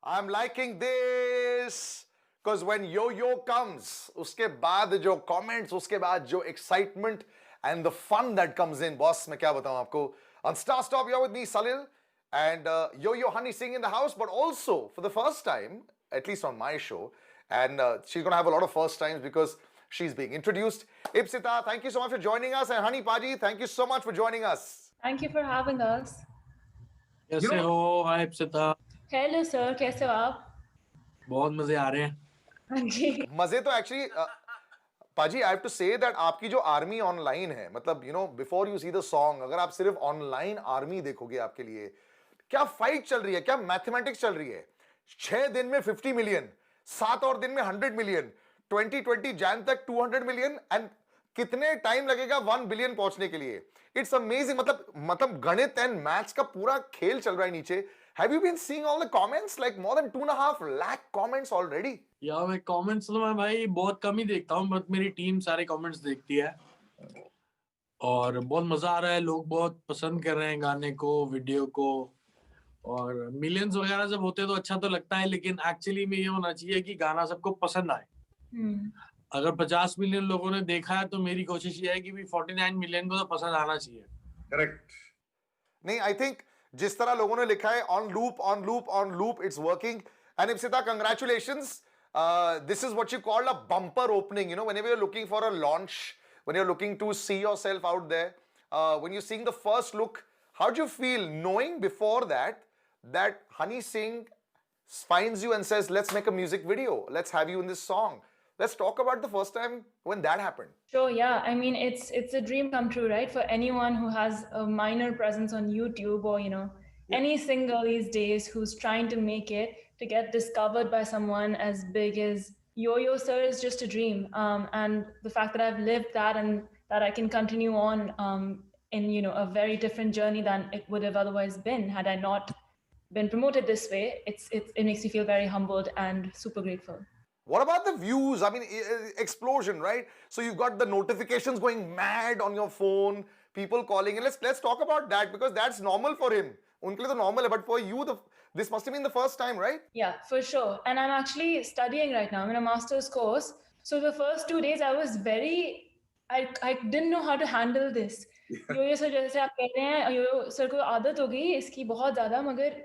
I'm liking this because when yo-yo comes, uske baad jo comments, uske baad jo excitement and the fun that comes in, boss, मैं क्या बताऊं आपको. On Star Stop, you're with me, Salil, and Yo-Yo Honey Singh in the house, but also for the first time, at least on my show, and she's gonna have a lot of first times because she's being introduced. Ipsita, thank you so much for joining us, and Honey Paji, thank you so much for joining us. Thank you for having us. कैसे हो? हाय Ipsita, Hello sir, कैसे हो आप? बहुत मजे आ रहे हैं. हाँ जी. मजे तो एक्चुअली पाजी, I have to say that आपकी जो आर्मी ऑनलाइन है, मतलब you know before you see the song, अगर आप सिर्फ ऑनलाइन आर्मी देखोगे आपके लिए क्या फाइट चल रही है, क्या मैथमेटिक्स चल रही है. 6 दिन में 50 मिलियन, 7 और दिन में 100 मिलियन, 2020 जैन तक 200 मिलियन, एंड कितने टाइम लगेगा 1 बिलियन पहुंचने के लिए. It's amazing. मतलब गणित एंड मैथ्स का पूरा खेल चल रहा है नीचे. Have you been seeing all the comments? Like more than 2.5 lakh comments already. यार मैं कमेंट्स तो मैं भाई बहुत कम ही देखता हूँ, बट मेरी टीम सारे कमेंट्स देखती है और बहुत मजा आ रहा है. लोग बहुत पसंद कर रहे हैं गाने को, वीडियो को, और मिलियंस वगैरह जब होते हैं तो अच्छा तो लगता है, लेकिन एक्चुअली में ये होना चाहिए कि गाना सबको पसंद आए. अगर 50 मिलियन लोगों ने देखा है तो मेरी कोशिश ये है कि भी 49 मिलियन को तो पसंद आना चाहिए. करेक्ट. नहीं, आई थिंक जिस तरह लोगों ने लिखा है, on loop on loop on loop, it's working. And Ipsita, congratulations. This is what you call a bumper opening. You know, whenever you're looking for a launch, when you're looking to see yourself out there, when you're seeing the first look, how do you feel knowing before that Honey Singh finds you and says, let's make a music video, let's have you in this song. Let's talk about the first time when that happened. Sure, yeah. I mean, it's a dream come true, right? For anyone who has a minor presence on YouTube or, any singer these days who's trying to make it, to get discovered by someone as big as Yo-Yo Sir is just a dream. And the fact that I've lived that and that I can continue on in, a very different journey than it would have otherwise been had I not been promoted this way, it makes me feel very humbled and super grateful. What about the views? I mean, explosion, right? So you've got the notifications going mad on your phone, people calling, and let's talk about that because that's normal for him. उनके लिए तो normal है, but for you, this must have been the first time, right? Yeah, for sure. And I'm actually studying right now. I'm in a master's course. So the first 2 days, I was I didn't know how to handle this. Yo-Yo sir, जैसे आप कह रहे हैं, Yo-Yo sir को आदत हो गई इसकी बहुत ज़्यादा, मगर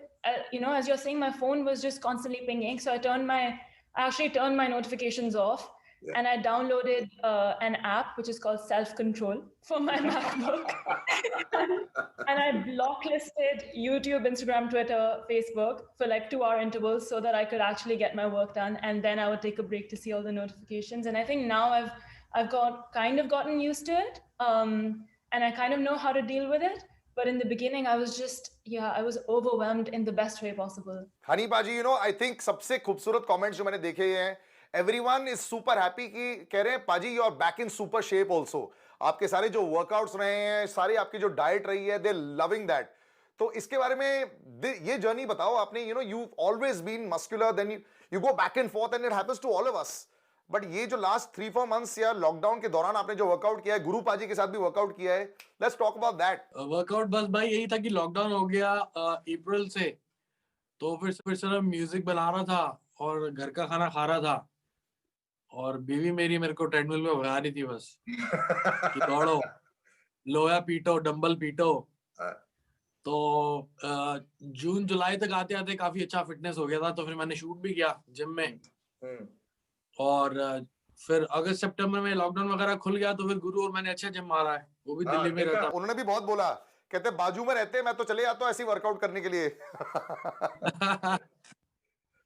as you're saying, my phone was just constantly pinging. So I actually turned my notifications off. Yeah. And I downloaded an app which is called Self-Control for my MacBook. And I blocklisted YouTube, Instagram, Twitter, Facebook for like 2-hour intervals so that I could actually get my work done. And then I would take a break to see all the notifications. And I think now I've gotten used to it. And I kind of know how to deal with it. But in the beginning, I was overwhelmed in the best way possible. Honey Paji, I think सबसे खूबसूरत comments जो मैंने देखे हैं, everyone is super happy कि कह रहे हैं पाजी you are back in super shape also. आपके सारे जो workouts रहे हैं, सारी आपकी जो diet रही है, they're loving that. तो इसके बारे में ये journey बताओ आपने. You've always been muscular, then you go back and forth and it happens to all of us. But ये जो लास्ट 3-4 मंथ्स या लॉकडाउन के दौरान आपने जो वर्कआउट किया है, गुरु पाजी के साथ भी वर्कआउट किया है, let's talk about that. Workout बस भाई यही था कि लॉकडाउन हो गया अप्रैल से, तो फिर सिर्फ म्यूजिक बना रहा था और घर का खाना खा रहा था, और बीवी मेरे को ट्रेडमिल में भगा रही थी बस कि दौड़ो, लोहा पीटो, डंबल पीटो. तो जून जुलाई तक आते आते काफी अच्छा फिटनेस हो गया था, तो फिर मैंने शूट भी किया जिम में. और फिर अगस्त सितंबर में लॉकडाउन वगैरह खुल गया, तो फिर गुरु और मैंने अच्छा जिम मारा है. वो भी दिल्ली में रहता. उन्होंने भी बहुत बोला, कहते बाजू में रहते, मैं तो चले जाता हूं ऐसे वर्कआउट करने के लिए.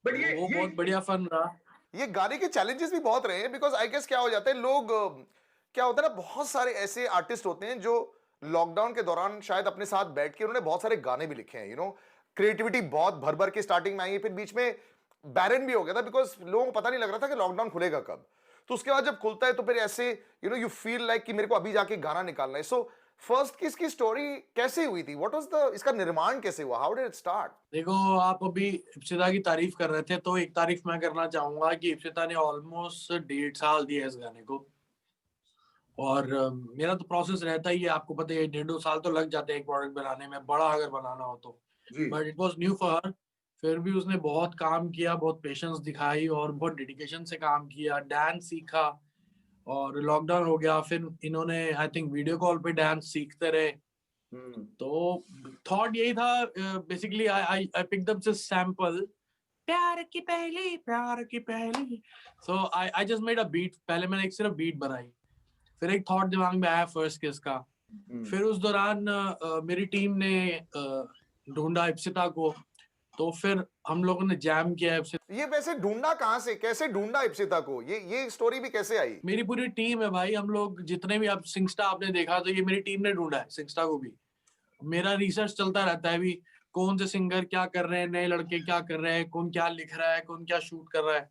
बट वो बहुत बढ़िया फन रहा. ये गाने के चैलेंजेस भी बहुत रहे हैं, बिकॉज आई गेस क्या हो जाता है, लोग क्या होता है ना, बहुत सारे ऐसे आर्टिस्ट होते हैं जो लॉकडाउन के दौरान शायद अपने साथ बैठ के उन्होंने बहुत सारे गाने भी लिखे हैं. क्रिएटिविटी बहुत भर भर के स्टार्टिंग में आई है, फिर बीच में बैरन भी हो गया था बिकॉज लोगों को पता नहीं लग रहा था कि लॉकडाउन खुलेगा कब. तो उसके बाद जब खुलता है तो फिर ऐसे यू फील लाइक कि मेरे को अभी जाके गाना निकालना है. सो फर्स्ट की इसकी स्टोरी कैसे हुई थी? व्हाट वाज द इसका निर्माण कैसे हुआ? How did it start? देखो, आप अभी इप्सिता की तारीफ कर रहे थे, तो एक तारीफ मैं करना चाहूंगा कि इप्सिता ने ऑलमोस्ट 1.5 साल दिया इस गाने को. और मेरा तो प्रोसेस रहता ही है, आपको पता है, 1.5 साल तो लग जाते हैं एक प्रोडक्ट बनाने में, बड़ा अगर बनाना हो तो. But it was new for her. फिर भी उसने बहुत काम किया, बहुत पेशेंस दिखाई और बहुत डेडिकेशन से काम किया, डांस सीखा। और लॉकडाउन हो गया, फिर इन्होंने आई थिंक वीडियो कॉल पे डांस सीखते रहे। तो थॉट यही था, basically I picked up this sample, प्यार की पहली। So I just made a beat. पहले मैंने एक सिर्फ बीट बनाई, फिर एक थॉट दिमाग में आया फर्स्ट किस का। फिर उस दौरान मेरी टीम ने ढूंढा इप्सिता को, तो फिर हम लोगों ने जैम किया इप्सिता। ये वैसे ढूंढा कहाँ से, कैसे ढूंढा इप्सिता को, ये स्टोरी भी कैसे आई? मेरी पूरी टीम है भाई, हम लोग जितने भी, आप सिंगस्टा आपने देखा तो ये मेरी टीम ने ढूंढा है सिंगस्टा को भी। मेरा रिसर्च चलता रहता है भी, कौन से सिंगर क्या कर रहे हैं, नए लड़के क्या कर रहे हैं, कौन क्या लिख रहा है, कौन क्या शूट कर रहा है।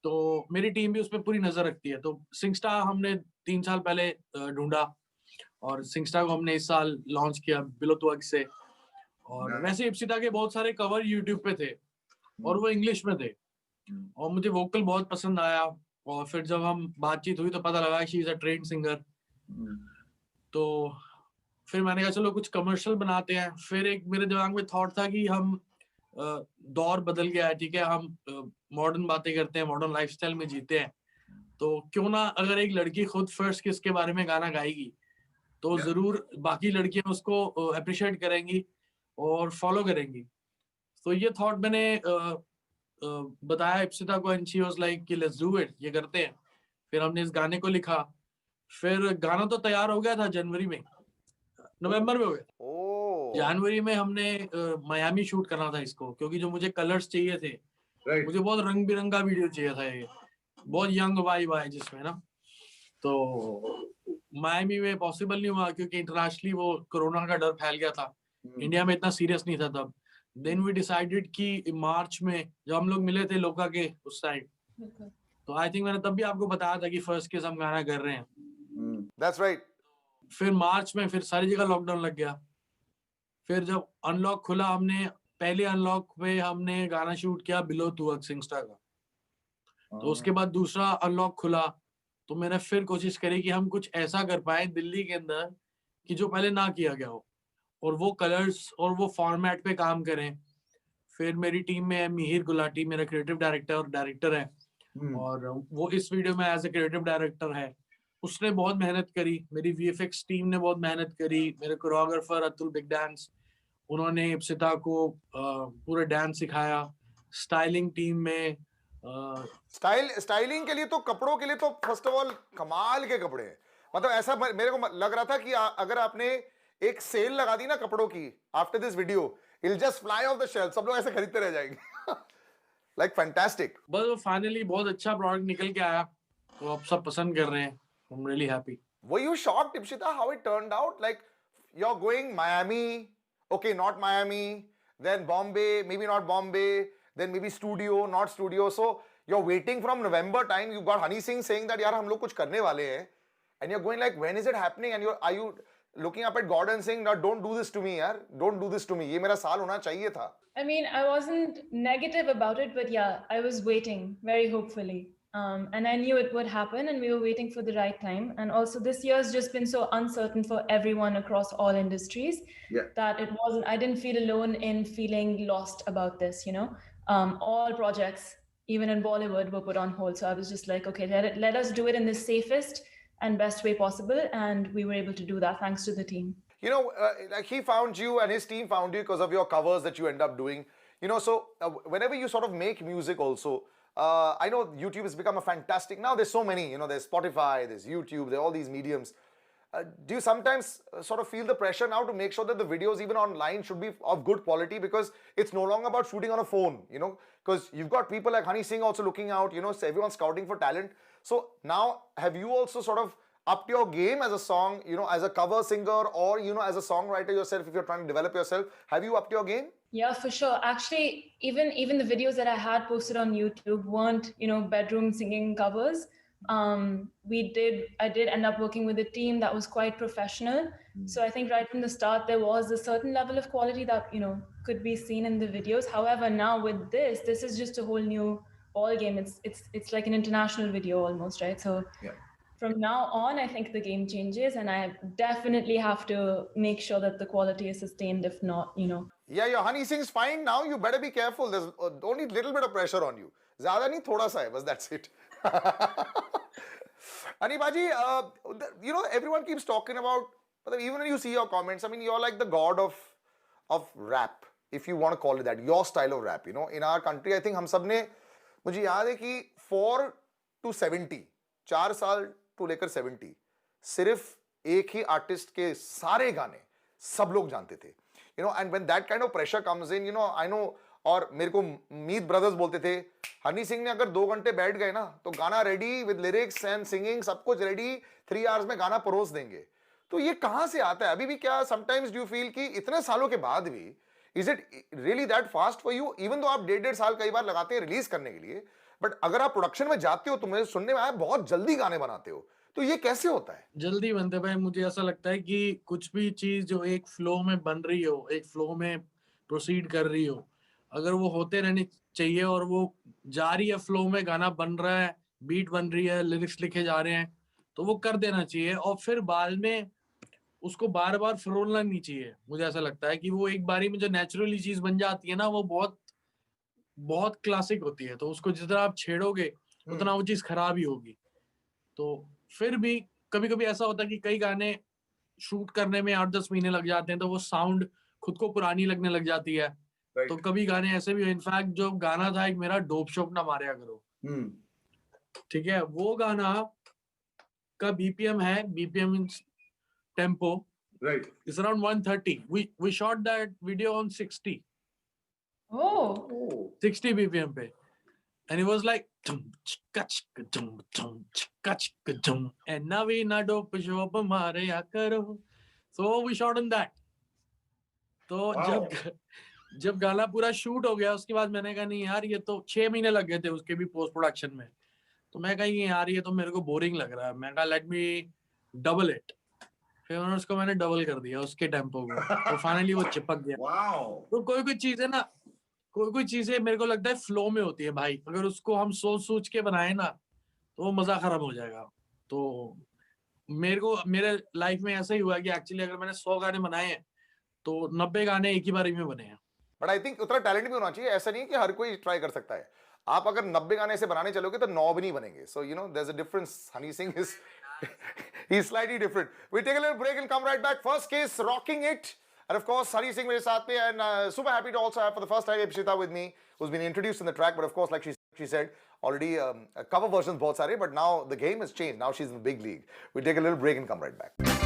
तो मेरी टीम भी उस पर पूरी नजर रखती है। तो सिंगस्टा हमने 3 साल पहले ढूंढा, और सिंगस्टा को हमने इस साल लॉन्च किया बिलो त्वग से। और वैसे इप्सिता के बहुत सारे कवर यूट्यूब पे थे और वो इंग्लिश में थे, और मुझे वोकल बहुत पसंद आया। और फिर जब हम बातचीत हुई तो पता लगा she is a trained singer. तो फिर मैंने कहा चलो कुछ कमर्शियल बनाते हैं। फिर एक मेरे दिमाग में थॉट था कि हम दौर बदल गया है, ठीक है, हम मॉडर्न बातें करते हैं, मॉडर्न लाइफस्टाइल में जीते हैं, तो क्यों ना अगर एक लड़की खुद फर्स्ट किस के बारे में गाना गाएगी तो जरूर बाकी लड़कियां उसको अप्रिशिएट करेंगी और फॉलो करेंगी। तो ये थॉट मैंने बताया इप्सिता को, एंड शी वाज लाइक कि लेट्स डू इट, ये करते हैं। फिर हमने इस गाने को लिखा, फिर गाना तो तैयार हो गया था जनवरी में, नवंबर में हो गया। जनवरी में हमने मियामी शूट करना था इसको, क्योंकि जो मुझे कलर्स चाहिए थे, मुझे बहुत रंग बिरंगा वीडियो चाहिए था, ये बहुत यंग वाइब आए जिसमें ना। तो मियामी में पॉसिबल नहीं हुआ क्योंकि इंटरनेशनली वो कोरोना का डर फैल गया था, इंडिया में इतना सीरियस नहीं था तब। देन वी डिसाइडेड कि मार्च में जब हम लोग मिले थे लोका के उस साइड, तो आई थिंक मैंने तब भी आपको बताया था कि फर्स्ट किस हम गाना कर रहे हैं। That's right. फिर मार्च में फिर सारी जगह लॉकडाउन लग गया। फिर जब अनलॉक खुला, हमने पहले अनलॉक में हमने गाना शूट किया बिलो टू सिंगस्टा का। तो उसके बाद दूसरा अनलॉक खुला तो मैंने फिर कोशिश करी कि हम कुछ ऐसा कर पाए दिल्ली के अंदर कि जो पहले ना किया गया हो, और वो कलर्स और वो फॉर्मेट पे काम करें। फिर मेरी टीम में है मिहिर गुलाटी, मेरा क्रिएटिव डायरेक्टर और डायरेक्टर है, और वो इस वीडियो में एज ए क्रिएटिव डायरेक्टर है। उसने बहुत मेहनत करी, मेरी वीएफएक्स टीम ने बहुत मेहनत करी, मेरे कोरियोग्राफर अतुल बिग डांस, उन्होंने इप्सिता को पूरा डांस सिखाया। स्टाइलिंग टीम में स्टाइलिंग के लिए तो, कपड़ों के लिए तो फर्स्ट ऑफ ऑल कमाल के कपड़े हैं। मतलब ऐसा मेरे को लग रहा था कि अगर आपने एक सेल लगा दी ना कपड़ों की after this video, it just fly of the shelf, सब लोग ऐसे खरीदते रह जाएंगे। Like fantastic. बस वो फाइनली बहुत अच्छा प्रोडक्ट निकल के आया, तो अब सब पसंद कर रहे हैं। I am really happy. Were you shocked, Ipshita, how it turned out? Like, you're going Miami, okay, not Miami, then Bombay, maybe not Bombay, then maybe studio, not studio. So you're waiting from November time. You got Honey Singh saying that, यार हम लोग कुछ करने वाले हैं, and you're going like, when is it happening? And are you looking up at God and saying, no, don't do this to me, यार, don't do this to me. ये मेरा साल होना चाहिए था. I mean, I wasn't negative about it, but yeah, I was waiting very hopefully. And I knew it would happen, and we were waiting for the right time. And also, this year has just been so uncertain for everyone across all industries that it wasn't, I didn't feel alone in feeling lost about this, you know. All projects, even in Bollywood, were put on hold. So I was just like, okay, let us do it in the safest and best way possible. And we were able to do that thanks to the team. You know, like he found you and his team found you because of your covers that you end up doing. You know, so whenever you sort of make music also, I know YouTube has become a fantastic, now there's so many, you know, there's Spotify, there's YouTube, there are all these mediums. Do you sometimes sort of feel the pressure now to make sure that the videos even online should be of good quality, because it's no longer about shooting on a phone, you know, because you've got people like Honey Singh also looking out, you know, so everyone's scouting for talent. So now have you also sort of upped your game as a song, you know, as a cover singer, or, you know, as a songwriter yourself, if you're trying to develop yourself, have you upped your game? Yeah, for sure. Actually, even the videos that I had posted on YouTube weren't, you know, bedroom singing covers. I did end up working with a team that was quite professional. So I think right from the start, there was a certain level of quality that, you know, could be seen in the videos. However, now with this is just a whole new ball game. It's like an international video almost, right? So from now on, I think the game changes, and I definitely have to make sure that the quality is sustained. If not, Yeah, your Honey Singh's fine now. You better be careful. There's only little bit of pressure on you. ज़्यादा नहीं, थोड़ा सा है बस. That's it. Anibaji, everyone keeps talking about. Even when you see your comments, I mean, you're like the god of rap, if you want to call it that. Your style of rap, in our country, I think हम सब ने, मुझे याद है कि 4 to 70, 4 साल to लेकर 70, सिर्फ एक ही आर्टिस्ट के सारे गाने सब लोग जानते थे. And when that kind of pressure comes in, I know. और मेरे को मीत ब्रदर्स बोलते थे, हनी सिंह ने अगर 2 घंटे बैठ गए ना तो गाना ready with lyrics and singing, सब कुछ रेडी, 3 आवर्स में गाना परोस देंगे. तो ये कहां से आता है? अभी भी क्या समटाइम्स डू यू फील कि इतने सालों के बाद भी is it really that fast for you? Even though आप 1.5 साल कई बार लगाते हैं रिलीज करने के लिए, बट अगर आप प्रोडक्शन में जाते हो तो मुझे सुनने में आया बहुत जल्दी गाने बनाते हो. तो ये कैसे होता है? जल्दी बनते भाई. मुझे ऐसा लगता है कि कुछ भी चीज जो एक फ्लो में बन रही हो, एक फ्लो में प्रोसीड कर रही हो, अगर वो होते रहने चाहिए और वो जा रही है फ्लो में, गाना बन रहा है, बीट बन रही है, लिरिक्स लिखे जा रहे हैं, तो वो कर देना चाहिए. और फिर बाद में उसको बार बार फरोलना नहीं चाहिए. मुझे ऐसा लगता है कि वो एक बारी में जो नेचुरली चीज बन जाती है ना, वो बहुत बहुत क्लासिक होती है. तो उसको जितना आप छेड़ोगे उतना वो चीज खराब ही होगी. तो फिर भी कभी कभी ऐसा होता है कि कई गाने शूट करने में 8-10 महीने लग जाते हैं, तो वो साउंड खुद को पुरानी लगने लग जाती है. तो कभी गाने ऐसे भी, इनफैक्ट जो गाना था एक मेरा, डोप शोप ना मारे करो, ठीक है, वो गाना का बीपीएम है, BPM means tempo, Right. It's around 130. we shot that video on 60 Oh, 60 BPM पे, and it was like tum chka chka tum tum chka chka tum, and navina dope shop mare ya karo. So we shot on that. तो Wow. जब गाना पूरा shoot हो गया, उसके बाद मैंने कहा नहीं यार, ये तो 6 महीने लग गए थे उसके भी पोस्ट प्रोडक्शन में. तो मैं कहा यार ये तो मेरे को बोरिंग लग रहा है. मैं कहा लेट मी डबल इट. फिर उसको मैंने डबल कर दिया उसके टेम्पो को, तो फाइनली वो चिपक गया. Wow. तो कोई चीजें ना, कोई चीजें मेरे को लगता है फ्लो में होती है भाई. अगर उसको हम सोच के बनाए ना तो वो मजा खराब हो जाएगा. तो मेरे लाइफ में ऐसा ही हुआ कि एक्चुअली अगर मैंने 100 गाने बनाए हैं तो 90 गाने एक ही बारी में बने हैं. बट आई थिंक उतना टैलेंट भी होना चाहिए. ऐसा नहीं है कि हर कोई ट्राई कर सकता है. आप अगर 90 गाने से बनाने चलोगे तो 9 भी नहीं बनेंगे. So there is a difference. Honey Singh is he is slightly different. We take a little break and come right back. First case rocking it. And of course, Hany Singh मेरे साथ में, and super happy to also have for the first time Ipshita with me, who's been introduced in the track. But of course, like she said, already cover versions बहुत सारे, but now the game has changed. Now she's in the big league. We take a little break and come right back.